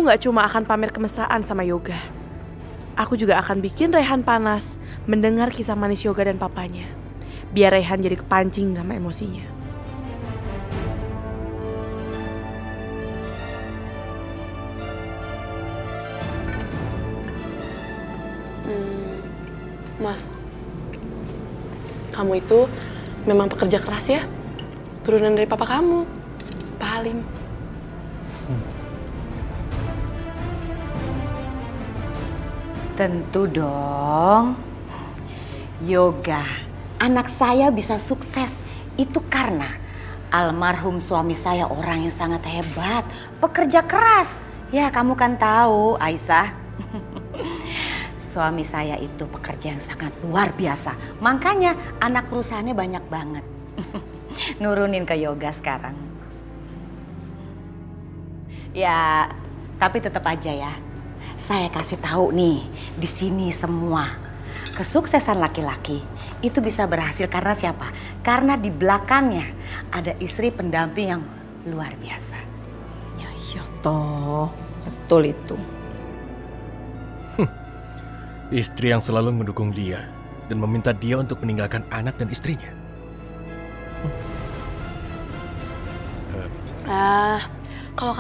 aku nggak cuma akan pamer kemesraan sama Yoga. Aku juga akan bikin Rehan panas mendengar kisah manis Yoga dan papanya. Biar Rehan jadi kepancing sama emosinya. Mas, kamu itu memang pekerja keras ya? Turunan dari papa kamu, Pak Halim. Tentu dong. Yoga, anak saya bisa sukses itu karena almarhum suami saya orang yang sangat hebat, pekerja keras. Ya, kamu kan tahu, Aisyah. Suami saya itu pekerja yang sangat luar biasa. Makanya anak perusahaannya banyak banget. Nurunin ke Yoga sekarang. Ya, tapi tetap aja ya. Saya kasih tahu nih, di sini semua kesuksesan laki-laki itu bisa berhasil karena siapa? Karena di belakangnya ada istri pendamping yang luar biasa. Ya iya toh, betul itu. Istri yang selalu mendukung dia dan meminta dia untuk meninggalkan anak dan istrinya. Kalau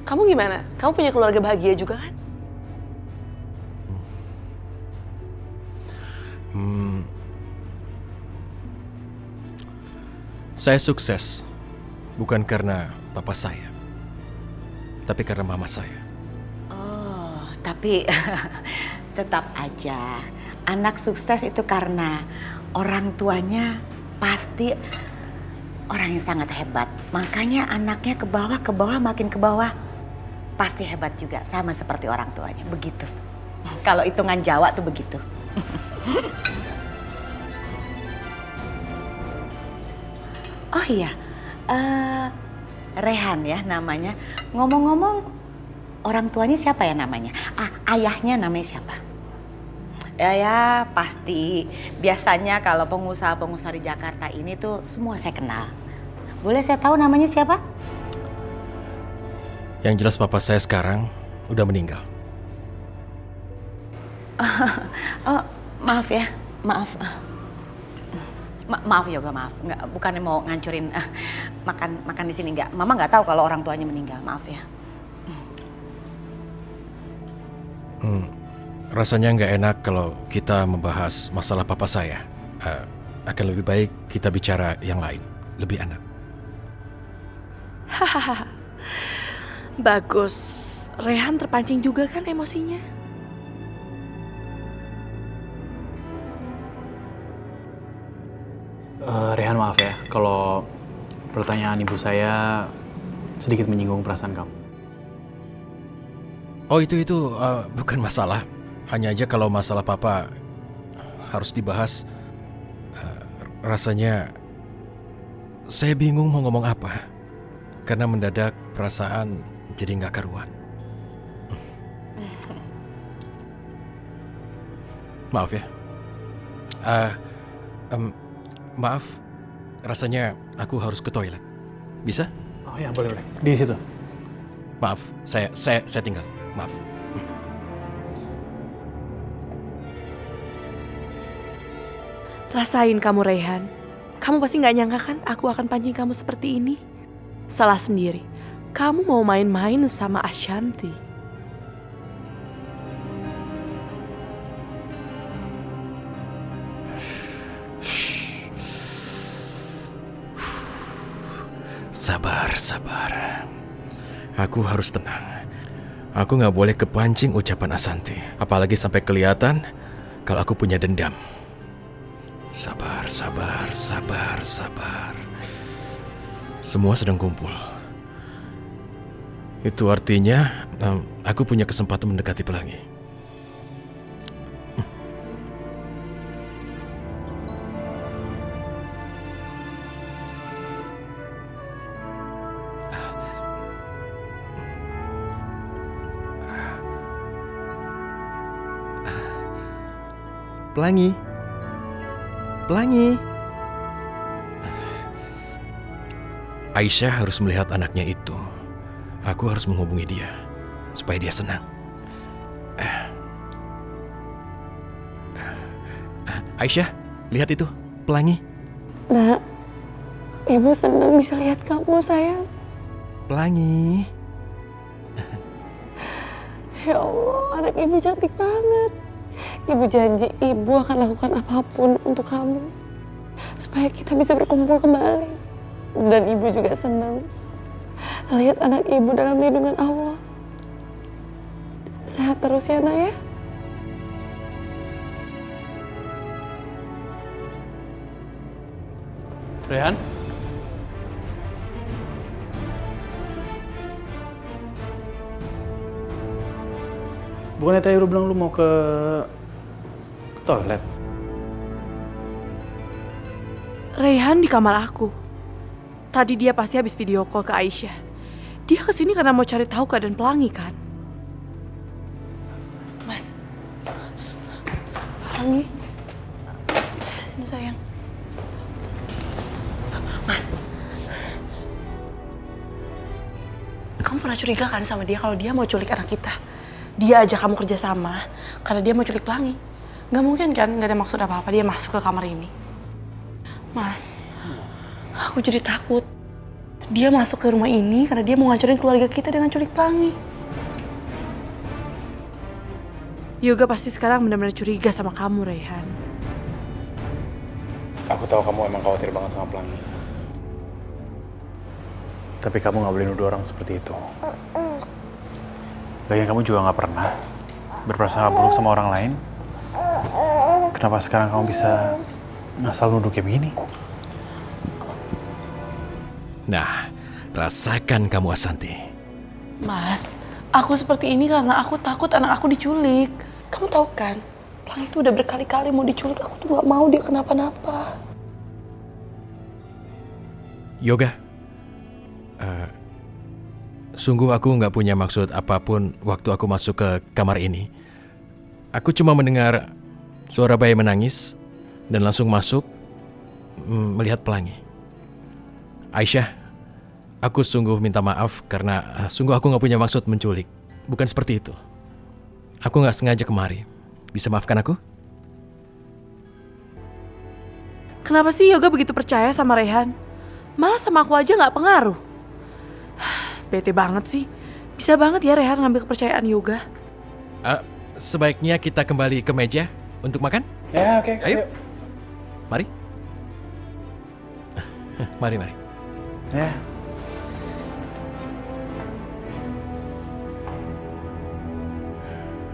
kamu gimana? Kamu punya keluarga bahagia juga kan? Saya sukses bukan karena papa saya, tapi karena mama saya. Oh, tapi tetap aja anak sukses itu karena orang tuanya pasti orang yang sangat hebat. Makanya anaknya ke bawah makin ke bawah. Pasti hebat juga, sama seperti orang tuanya, begitu. Kalau hitungan Jawa tuh begitu. Oh iya, Rehan ya namanya. Ngomong-ngomong, orang tuanya siapa ya namanya? Ayahnya namanya siapa? Ya pasti. Biasanya kalau pengusaha-pengusaha di Jakarta ini tuh semua saya kenal. Boleh saya tahu namanya siapa? Yang jelas papa saya sekarang udah meninggal. Oh, maaf ya, maaf. Maaf Yoga, maaf. Nggak, bukannya mau ngancurin makan di sini, nggak. Mama nggak tahu kalau orang tuanya meninggal, maaf ya. Rasanya nggak enak kalau kita membahas masalah papa saya. Akan lebih baik kita bicara yang lain, lebih enak. Hahaha. Bagus. Rehan terpancing juga kan emosinya? Rehan maaf ya, kalau pertanyaan ibu saya sedikit menyinggung perasaan kamu. Oh itu bukan masalah. Hanya aja kalau masalah papa harus dibahas, rasanya saya bingung mau ngomong apa. Karena mendadak perasaan jadi nggak karuan. Maaf ya. Maaf, rasanya aku harus ke toilet. Bisa? Oh ya, boleh. Di situ. Maaf, saya tinggal. Maaf. Rasain kamu Rehan. Kamu pasti nggak nyangka kan aku akan pancing kamu seperti ini? Salah sendiri. Kamu mau main-main sama Ashanti. Sabar. Aku harus tenang. Aku nggak boleh kepancing ucapan Ashanti. Apalagi sampai kelihatan kalau aku punya dendam. Sabar. Semua sedang kumpul. Itu artinya aku punya kesempatan mendekati pelangi. Pelangi. Aisyah harus melihat anaknya itu. Aku harus menghubungi dia. supaya dia senang. Aisyah, lihat itu, pelangi. Nak, Ibu senang bisa lihat kamu, sayang. Pelangi. Ya Allah, anak Ibu cantik banget. Ibu janji Ibu akan lakukan apapun untuk kamu. Supaya kita bisa berkumpul kembali. Dan Ibu juga senang lihat anak Ibu dalam lindungan Allah. Sehat terus ya, Nak ya. Rehan? Bukannya tadi lu bilang lu mau ke toilet? Raihan di kamar aku. Tadi dia pasti habis video call ke Aisyah. Dia kesini karena mau cari tahu keadaan Pelangi kan? Mas. Pelangi. Sini sayang. Mas. Kamu pernah curiga kan sama dia kalau dia mau culik anak kita? Dia ajak kamu kerja sama karena dia mau culik Pelangi. Gak mungkin kan, gak ada maksud apa-apa dia masuk ke kamar ini. Mas, aku jadi takut. Dia masuk ke rumah ini karena dia mau ngancurin keluarga kita dengan culik Pelangi. Yoga pasti sekarang benar-benar curiga sama kamu, Raihan. Aku tahu kamu emang khawatir banget sama Pelangi. Tapi kamu nggak boleh nuduh orang seperti itu. Lagian kamu juga nggak pernah berprasangka buruk sama orang lain. Kenapa sekarang kamu bisa ngasal nuduh kayak begini? Nah, rasakan kamu Asanti. Mas, aku seperti ini karena aku takut anak aku diculik. Kamu tahu kan, Pelangi itu udah berkali-kali mau diculik. Aku tuh gak mau dia kenapa-napa. Yoga, sungguh aku nggak punya maksud apapun waktu aku masuk ke kamar ini. Aku cuma mendengar suara bayi menangis dan langsung masuk melihat Pelangi. Aisyah, aku sungguh minta maaf karena sungguh aku nggak punya maksud menculik. Bukan seperti itu. Aku nggak sengaja kemari. Bisa maafkan aku? Kenapa sih Yoga begitu percaya sama Raihan? Malah sama aku aja nggak pengaruh. Bete banget sih. Bisa banget ya Raihan ngambil kepercayaan Yoga. Sebaiknya kita kembali ke meja untuk makan? Ya, oke. Ayo. Mari. Mari. Ya.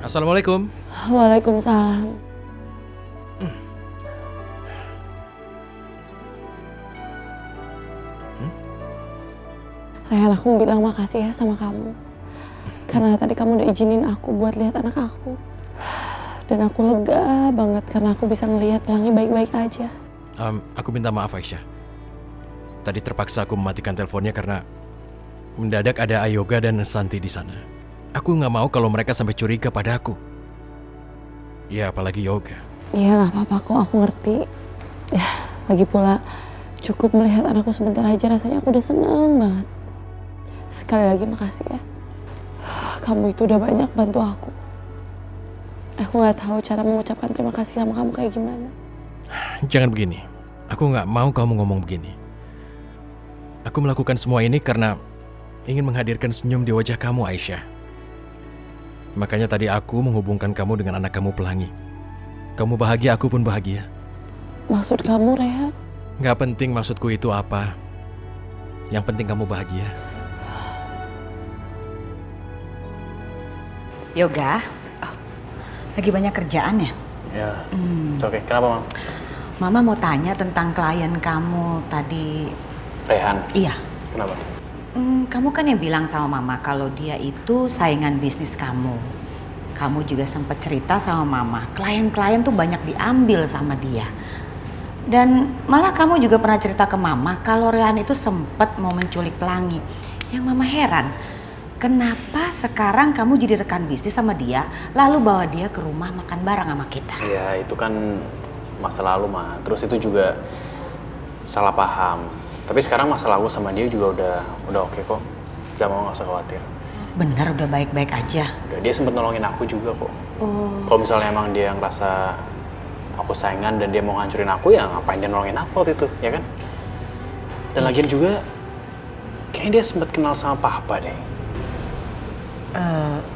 Assalamualaikum. Waalaikumsalam. Raihan, aku bilang makasih ya sama kamu. Karena tadi kamu udah izinin aku buat lihat anak aku. Dan aku lega banget karena aku bisa ngelihat Pelangi baik-baik aja. Aku minta maaf Aisyah. Tadi terpaksa aku mematikan teleponnya karena mendadak ada Ayoga dan Santi di sana. Aku nggak mau kalau mereka sampai curiga pada aku. Ya, apalagi Yoga. Iya, gak apa-apa kok, aku ngerti. Ya, lagi pula cukup melihat anakku sebentar aja rasanya aku udah seneng banget. Sekali lagi makasih ya. Kamu itu udah banyak bantu aku. Aku gak tahu cara mengucapkan terima kasih sama kamu kayak gimana. Jangan begini. Aku nggak mau kamu ngomong begini. Aku melakukan semua ini karena ingin menghadirkan senyum di wajah kamu, Aisyah. Makanya tadi aku menghubungkan kamu dengan anak kamu Pelangi. Kamu bahagia, aku pun bahagia. Maksud kamu, Raihan? Nggak penting maksudku itu apa. Yang penting kamu bahagia. Yoga, lagi banyak kerjaan ya? Ya. Oke. Kenapa, Mam? Mama mau tanya tentang klien kamu tadi. Rehan. Iya. Kenapa? Kamu kan yang bilang sama Mama kalau dia itu saingan bisnis kamu. Kamu juga sempat cerita sama Mama, klien-klien tuh banyak diambil sama dia. Dan malah kamu juga pernah cerita ke Mama kalau Rehan itu sempat mau menculik Pelangi. Yang Mama heran, kenapa sekarang kamu jadi rekan bisnis sama dia, lalu bawa dia ke rumah makan bareng sama kita? Ya, itu kan masa lalu, Ma. Terus itu juga salah paham. Tapi sekarang masalah aku sama dia juga udah oke kok. Gak usah khawatir. Bener udah baik-baik aja. Udah, dia sempet nolongin aku juga kok. Kalau misalnya emang dia ngerasa aku saingan dan dia mau ngancurin aku, ya ngapain dia nolongin aku waktu itu, ya kan? Dan lagian juga, kayaknya dia sempet kenal sama papa deh.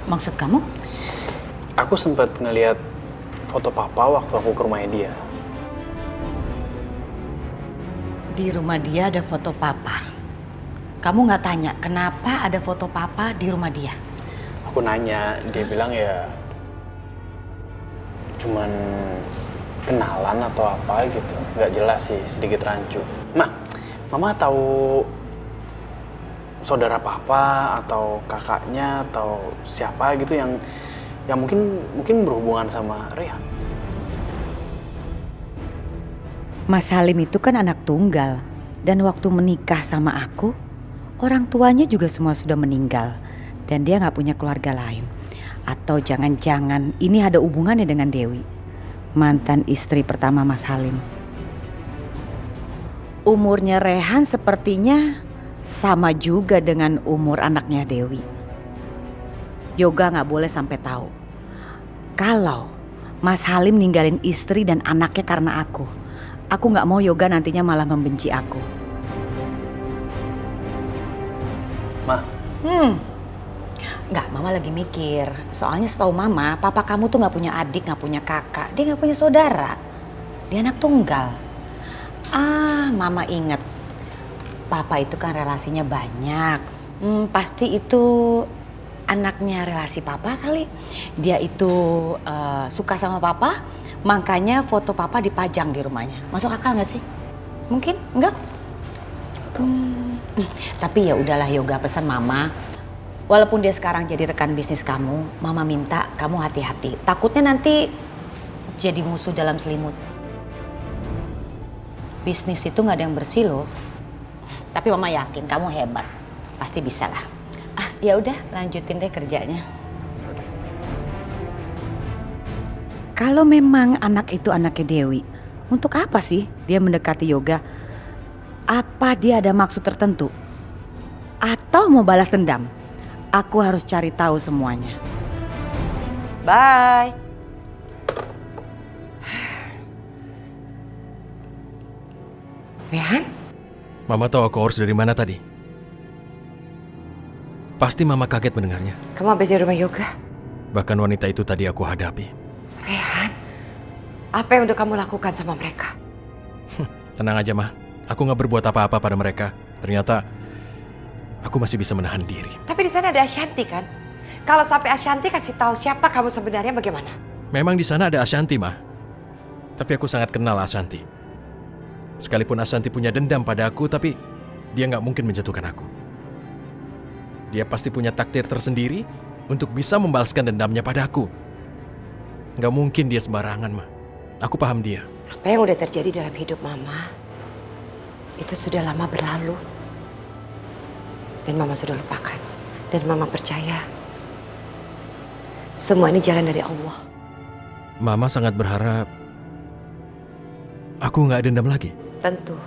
Maksud kamu? Aku sempet ngeliat foto papa waktu aku ke rumahnya dia. Di rumah dia ada foto papa. Kamu nggak tanya kenapa ada foto papa di rumah dia? Aku nanya, dia bilang ya cuman kenalan atau apa gitu. Nggak jelas sih, sedikit rancu. Mama tahu saudara papa atau kakaknya atau siapa gitu yang mungkin berhubungan sama Rehan? Mas Halim itu kan anak tunggal. Dan waktu menikah sama aku, orang tuanya juga semua sudah meninggal. Dan dia gak punya keluarga lain. Atau jangan-jangan ini ada hubungannya dengan Dewi, mantan istri pertama Mas Halim. Umurnya Rehan sepertinya sama juga dengan umur anaknya Dewi. Yoga gak boleh sampai tahu kalau Mas Halim ninggalin istri dan anaknya karena aku. Aku gak mau Yoga nantinya malah membenci aku. Ma. Nggak, Mama lagi mikir. Soalnya setahu Mama, papa kamu tuh nggak punya adik, nggak punya kakak. Dia nggak punya saudara. Dia anak tunggal. Mama inget. Papa itu kan relasinya banyak. Pasti itu anaknya relasi papa kali. Dia itu suka sama papa, makanya foto papa dipajang di rumahnya. Masuk akal nggak sih? Mungkin? Enggak? Tapi ya udahlah Yoga, pesan Mama. Walaupun dia sekarang jadi rekan bisnis kamu, Mama minta kamu hati-hati. Takutnya nanti jadi musuh dalam selimut. Bisnis itu nggak ada yang bersih loh. Tapi Mama yakin kamu hebat, pasti bisa lah. Ya udah, lanjutin deh kerjanya. Kalau memang anak itu anaknya Dewi, untuk apa sih dia mendekati Yoga? Apa dia ada maksud tertentu? Atau mau balas dendam? Aku harus cari tahu semuanya. Bye. Rehan? Mama tahu aku harus dari mana tadi. Pasti Mama kaget mendengarnya. Kamu habis dari rumah Yoga? Bahkan wanita itu tadi aku hadapi. Rehan? Apa yang udah kamu lakukan sama mereka? Tenang aja, Ma. Aku nggak berbuat apa-apa pada mereka. Ternyata aku masih bisa menahan diri. Tapi di sana ada Ashanti kan? Kalau sampai Ashanti kasih tahu siapa kamu sebenarnya bagaimana? Memang di sana ada Ashanti, Ma. Tapi aku sangat kenal Ashanti. Sekalipun Ashanti punya dendam pada aku, tapi dia nggak mungkin menjatuhkan aku. Dia pasti punya takdir tersendiri untuk bisa membalaskan dendamnya pada aku. Nggak mungkin dia sembarangan, Ma. Aku paham dia. Apa yang udah terjadi dalam hidup Mama, itu sudah lama berlalu. Dan Mama sudah lupakan. Dan Mama percaya, semua ini jalan dari Allah. Mama sangat berharap aku nggak dendam lagi. Tentu,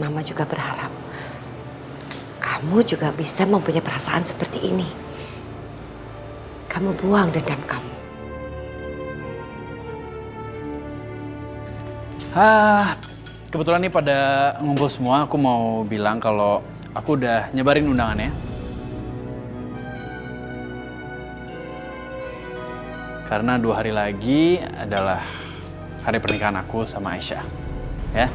Mama juga berharap kamu juga bisa mempunyai perasaan seperti ini. Kamu buang dendam kamu. Kebetulan nih pada ngumpul semua, aku mau bilang kalau aku udah nyebarin undangannya. Karena 2 hari lagi adalah hari pernikahan aku sama Aisyah. Ya.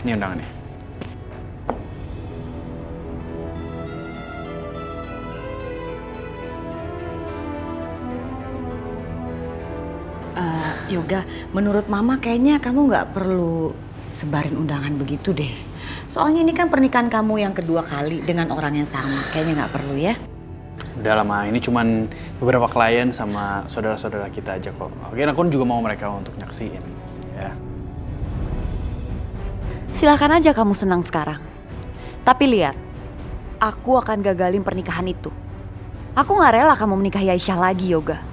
Ini undangannya. Yoga, menurut Mama kayaknya kamu nggak perlu sebarin undangan begitu deh. Soalnya ini kan pernikahan kamu yang kedua kali dengan orang yang sama. Kayaknya nggak perlu ya. Udah lama, ini cuman beberapa klien sama saudara-saudara kita aja kok. Oke, aku juga mau mereka untuk nyaksiin. Ya. Silakan aja kamu senang sekarang. Tapi lihat, aku akan gagalin pernikahan itu. Aku nggak rela kamu menikahi Aisyah lagi, Yoga.